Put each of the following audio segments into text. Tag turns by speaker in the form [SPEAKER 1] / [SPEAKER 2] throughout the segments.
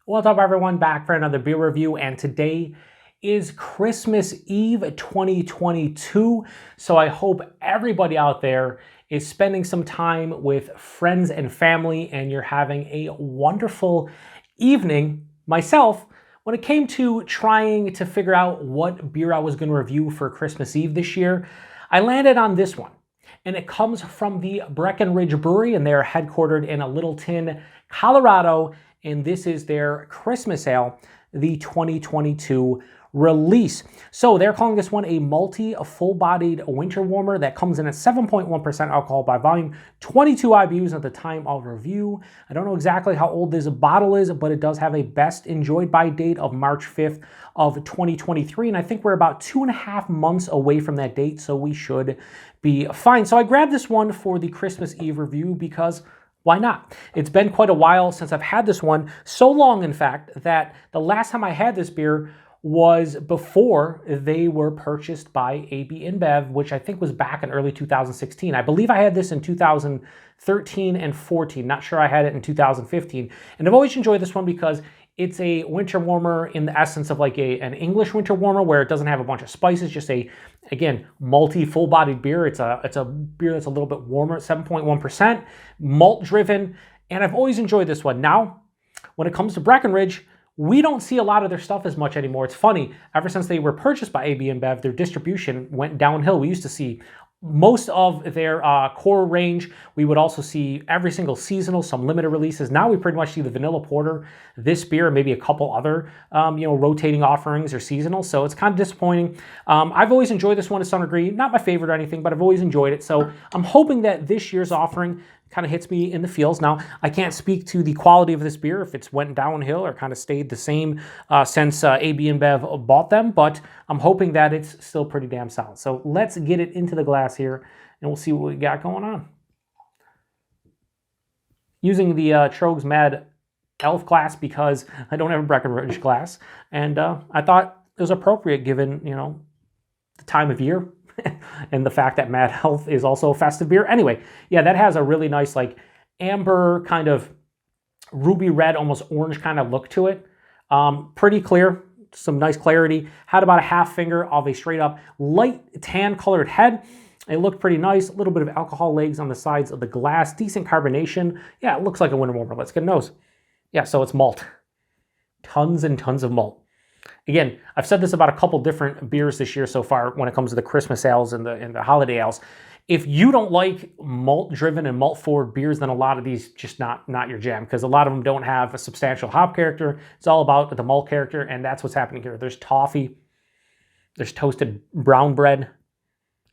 [SPEAKER 1] What's up, everyone? Back for another beer review, and today is Christmas Eve 2022. So I hope everybody out there is spending some time with friends and family, and you're having a wonderful evening. Myself, when it came to trying to figure out what beer I was going to review for Christmas Eve this year, I landed on this one. And it comes from the Breckenridge Brewery, and they're headquartered in Littleton, Colorado. And this is their Christmas Ale, the 2022 release. So they're calling this one a malty, a full-bodied winter warmer that comes in at 7.1% alcohol by volume, 22 IBUs at the time of review. I don't know exactly how old this bottle is, but it does have a best enjoyed by date of March 5th of 2023. And I think we're about 2.5 months away from that date, so we should be fine. So I grabbed this one for the Christmas Eve review because why not? It's been quite a while since I've had this one. So long, in fact, that the last time I had this beer was before they were purchased by AB InBev, which I think was back in early 2016. I believe I had this in 2013 and 14. Not sure I had it in 2015. And I've always enjoyed this one because it's a winter warmer in the essence of like an English winter warmer where it doesn't have a bunch of spices, just a, again, malty, full-bodied beer. It's a beer that's a little bit warmer at 7.1%, malt-driven, and I've always enjoyed this one. Now, when it comes to Breckenridge, we don't see a lot of their stuff as much anymore. It's funny, ever since they were purchased by AB InBev, their distribution went downhill. We used to see most of their core range. We would also see every single seasonal, some limited releases. Now we pretty much see the vanilla porter, this beer, and maybe a couple other rotating offerings or seasonal. So it's kind of disappointing. I've always enjoyed this one to some degree. Not my favorite or anything, but I've always enjoyed it. So I'm hoping that this year's offering kind of hits me in the feels. Now, I can't speak to the quality of this beer, if it's went downhill or kind of stayed the same since AB InBev bought them, but I'm hoping that it's still pretty damn solid. So let's get it into the glass here, and we'll see what we got going on. Using the Trogs Mad Elf glass because I don't have a Breckenridge glass, and I thought it was appropriate given, the time of year. And the fact that Mad Health is also a festive beer. Anyway, yeah, that has a really nice, like, amber kind of ruby red, almost orange kind of look to it. Pretty clear, some nice clarity. Had about a half finger of a straight up light tan colored head. It looked pretty nice. A little bit of alcohol legs on the sides of the glass. Decent carbonation. Yeah, it looks like a winter warmer. Let's get a nose. Yeah, so it's malt. Tons and tons of malt. Again, I've said this about a couple different beers this year so far when it comes to the Christmas ales and the holiday ales. If you don't like malt-driven and malt-forward beers, then a lot of these just not your jam, because a lot of them don't have a substantial hop character. It's all about the malt character, and that's what's happening here. There's toffee, there's toasted brown bread,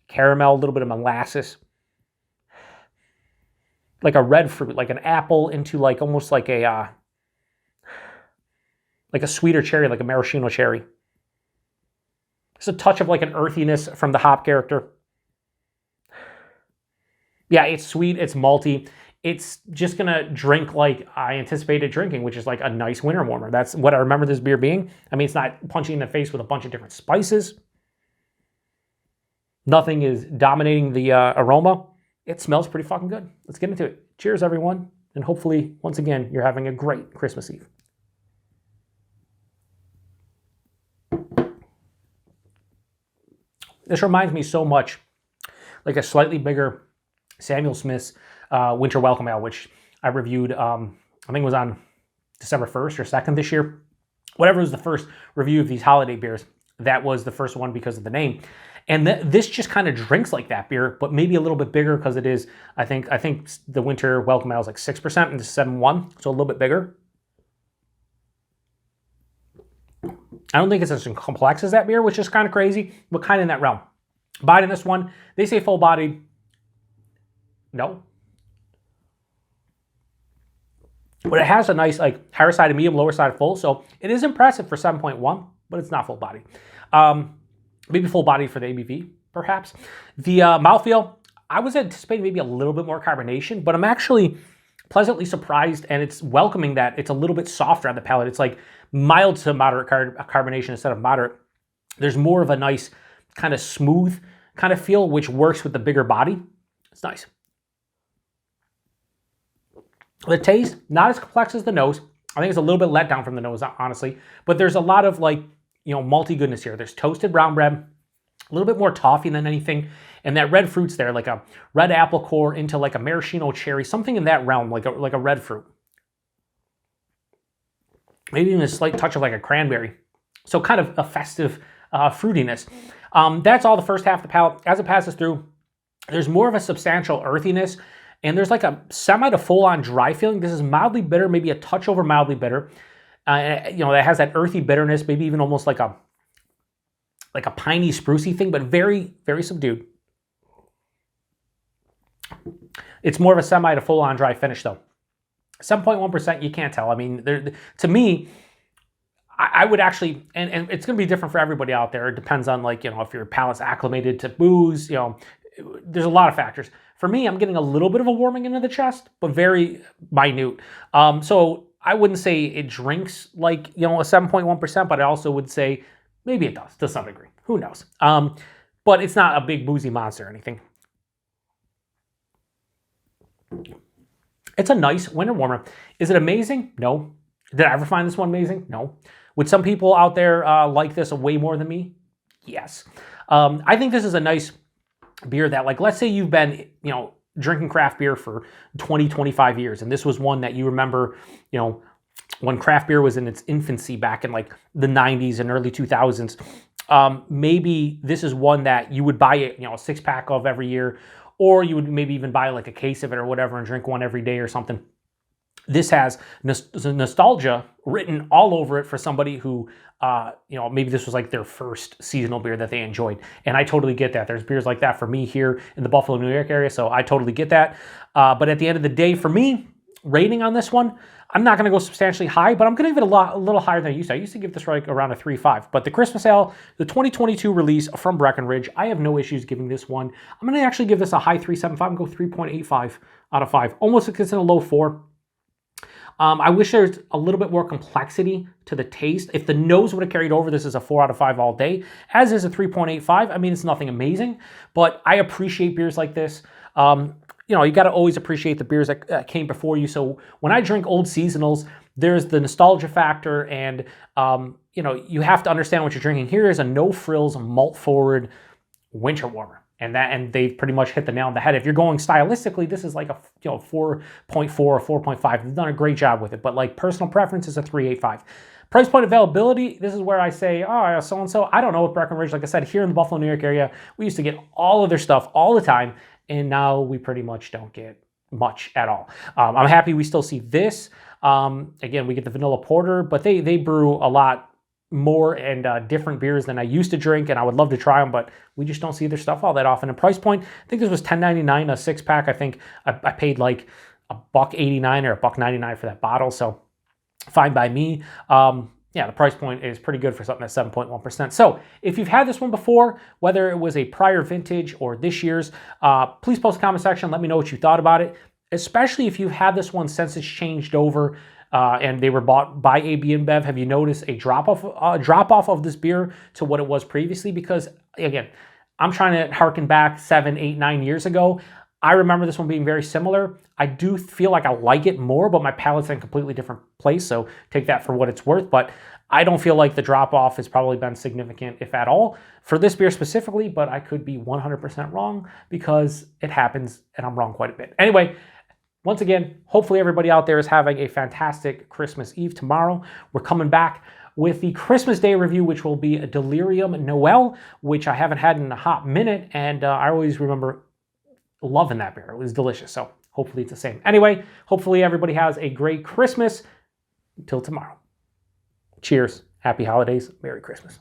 [SPEAKER 1] caramel, a little bit of molasses, like a red fruit, like an apple into like almost like a sweeter cherry, like a maraschino cherry. It's a touch of like an earthiness from the hop character. Yeah, it's sweet, it's malty. It's just gonna drink like I anticipated drinking, which is like a nice winter warmer. That's what I remember this beer being. I mean, it's not punching in the face with a bunch of different spices. Nothing is dominating the aroma. It smells pretty fucking good. Let's get into it. Cheers, everyone. And hopefully, once again, you're having a great Christmas Eve. This reminds me so much like a slightly bigger Samuel Smith's Winter Welcome Ale, which I reviewed, I think it was on December 1st or 2nd this year. Whatever was the first review of these holiday beers, that was the first one because of the name. And this just kind of drinks like that beer, but maybe a little bit bigger because it is, I think the Winter Welcome Ale is like 6% and this is 7.1, so a little bit bigger. I don't think it's as complex as that beer, which is kind of crazy, but kind of in that realm. Bite in this one, they say full-bodied. No. But it has a nice, like, higher side of medium, lower side of full, so it is impressive for 7.1, but it's not full-bodied. Maybe full-bodied for the ABV, perhaps. The mouthfeel, I was anticipating maybe a little bit more carbonation, but I'm actually pleasantly surprised, and it's welcoming that it's a little bit softer on the palate. It's like mild to moderate carbonation instead of moderate. There's more of a nice kind of smooth kind of feel, which works with the bigger body. It's nice. The taste, not as complex as the nose. I think it's a little bit let down from the nose, honestly. But there's a lot of like, malty goodness here. There's toasted brown bread, a little bit more toffee than anything. And that red fruit's there, like a red apple core into like a maraschino cherry, something in that realm, like a red fruit. Maybe even a slight touch of like a cranberry. So kind of a festive fruitiness. That's all the first half of the palate. As it passes through, there's more of a substantial earthiness, and there's like a semi to full-on dry feeling. This is mildly bitter, maybe a touch over mildly bitter. That has that earthy bitterness, maybe even almost like a piney, sprucey thing, but very, very subdued. It's more of a semi to full-on dry finish, though. 7.1%, you can't tell. I mean, to me, I would actually, and it's going to be different for everybody out there. It depends on, like, if your palate's acclimated to booze, there's a lot of factors. For me, I'm getting a little bit of a warming into the chest, but very minute. So I wouldn't say it drinks like, a 7.1%, but I also would say maybe it does to some degree. Who knows? But it's not a big boozy monster or anything. It's a nice winter warmer. Is it amazing? No. Did I ever find this one amazing? No. Would some people out there like this way more than me? Yes. I think this is a nice beer that, like, let's say you've been, drinking craft beer for 20, 25 years, and this was one that you remember, when craft beer was in its infancy back in like the 90s and early 2000s. Maybe this is one that you would buy a 6-pack of every year, or you would maybe even buy like a case of it or whatever and drink one every day or something. This has nostalgia written all over it for somebody who, maybe this was like their first seasonal beer that they enjoyed. And I totally get that. There's beers like that for me here in the Buffalo, New York area, so I totally get that. But at the end of the day, for me, rating on this one, I'm not going to go substantially high, but I'm going to give it a little higher than I used to. I used to give this like around a 3.5. But the Christmas Ale, the 2022 release from Breckenridge, I have no issues giving this one. I'm going to actually give this a high 3.75 and go 3.85 out of 5. Almost like it's in a low 4. I wish there's a little bit more complexity to the taste. If the nose would have carried over, this is a 4 out of 5 all day, as is a 3.85. I mean, it's nothing amazing, but I appreciate beers like this. You got to always appreciate the beers that came before you. So when I drink old seasonals, there's the nostalgia factor, and you have to understand what you're drinking. Here is a no-frills, malt-forward winter warmer. And they've pretty much hit the nail on the head. If you're going stylistically, this is like a 4.4 or 4.5. They've done a great job with it. But like personal preference is a 3.85. Price point availability, this is where I say, oh, so-and-so. I don't know with Breckenridge. Like I said, here in the Buffalo, New York area, we used to get all of their stuff all the time. And now we pretty much don't get much at all. I'm happy we still see this. Again, we get the vanilla porter, but they brew a lot more and different beers than I used to drink, and I would love to try them, but we just don't see their stuff all that often. And price point, I think this was $10.99 a 6-pack. I think I paid like $1.89 or $1.99 for that bottle, so fine by me. The price point is pretty good for something that's 7.1%. So if you've had this one before, whether it was a prior vintage or this year's, please post in the comment section. Let me know what you thought about it, especially if you've had this one since it's changed over and they were bought by AB InBev. Have you noticed a drop off of this beer to what it was previously? Because again, I'm trying to harken back 7, 8, 9 years ago. I remember this one being very similar. I do feel like I like it more, but my palate's in a completely different place, so take that for what it's worth. But I don't feel like the drop-off has probably been significant, if at all, for this beer specifically, but I could be 100% wrong because it happens, and I'm wrong quite a bit. Anyway, once again, hopefully everybody out there is having a fantastic Christmas Eve tomorrow. We're coming back with the Christmas Day review, which will be a Delirium Noel, which I haven't had in a hot minute, and I always remember loving that beer. It was delicious, so hopefully it's the same. Anyway, hopefully everybody has a great Christmas. Until tomorrow. Cheers. Happy holidays. Merry Christmas.